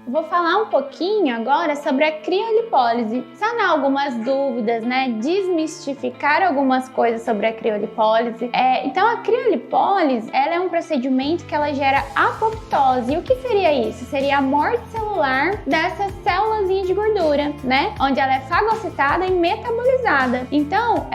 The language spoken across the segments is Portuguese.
Vou falar um pouquinho agora sobre a criolipólise, sanar algumas dúvidas, né? Desmistificar algumas coisas sobre a criolipólise. Então, a criolipólise, ela é um procedimento que ela gera apoptose. E o que seria isso? Seria a morte celular dessas células de gordura, né? Onde ela é fagocitada e metabolizada. Então,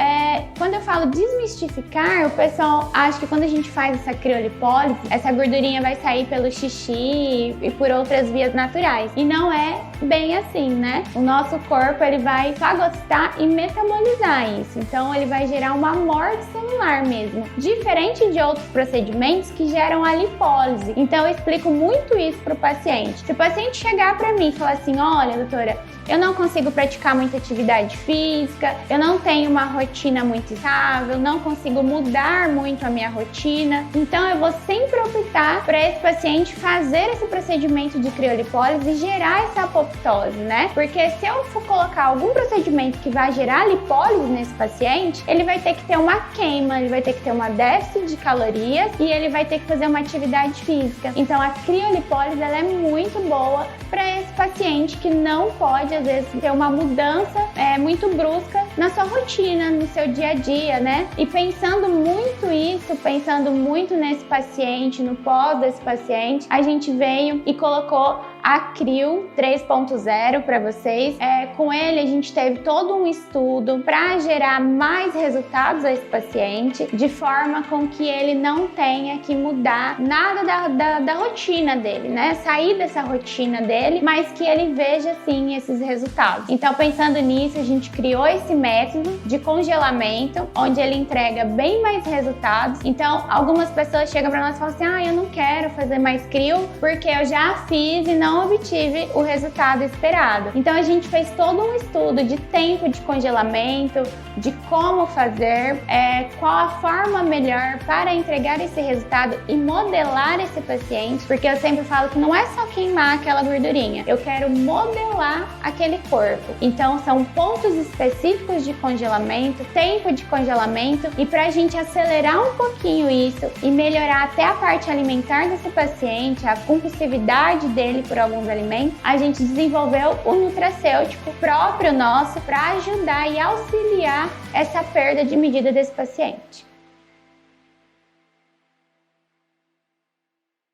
quando eu falo desmistificar, o pessoal acha que quando a gente faz essa criolipólise, essa gordurinha vai sair pelo xixi e por outras vias naturais. E não é bem assim, né? O nosso corpo, ele vai fagocitar e metabolizar isso. Então, ele vai gerar uma morte celular mesmo. Diferente de outros procedimentos que geram a lipólise. Então, eu explico muito isso para o paciente. Se o paciente chegar para mim e falar assim, olha, doutora, eu não consigo praticar muita atividade física, eu não tenho uma rotina muito estável, não consigo mudar muito a minha rotina. Então, eu vou sempre optar para esse paciente fazer esse procedimento de criolipólise e gerar essa apoptose, né? Porque se eu for colocar algum procedimento que vai gerar lipólise nesse paciente, ele vai ter que ter uma queima, ele vai ter que ter uma déficit de calorias e ele vai ter que fazer uma atividade física. Então, a criolipólise, ela é muito boa para esse paciente que não pode, às vezes, ter uma mudança muito brusca na sua rotina, no seu dia a dia, né? E pensando muito isso, pensando muito nesse paciente, no pós desse paciente, a gente veio e colocou a Crio 3.0 para vocês. Com ele a gente teve todo um estudo para gerar mais resultados a esse paciente, de forma com que ele não tenha que mudar nada da rotina dele, né? Sair dessa rotina dele, mas que ele veja sim esses resultados. Então, pensando nisso, a gente criou esse método de congelamento, onde ele entrega bem mais resultados. Então, algumas pessoas chegam para nós e falam assim, eu não quero fazer mais Crio porque eu já fiz e não obtive o resultado esperado. Então, a gente fez todo um estudo de tempo de congelamento, de como fazer, qual a forma melhor para entregar esse resultado e modelar esse paciente, porque eu sempre falo que não é só queimar aquela gordurinha, eu quero modelar aquele corpo. Então, são pontos específicos de congelamento, tempo de congelamento, e para a gente acelerar um pouquinho isso e melhorar até a parte alimentar desse paciente, a compulsividade dele por alguns alimentos, a gente desenvolveu o nutracêutico próprio nosso para ajudar e auxiliar essa perda de medida desse paciente.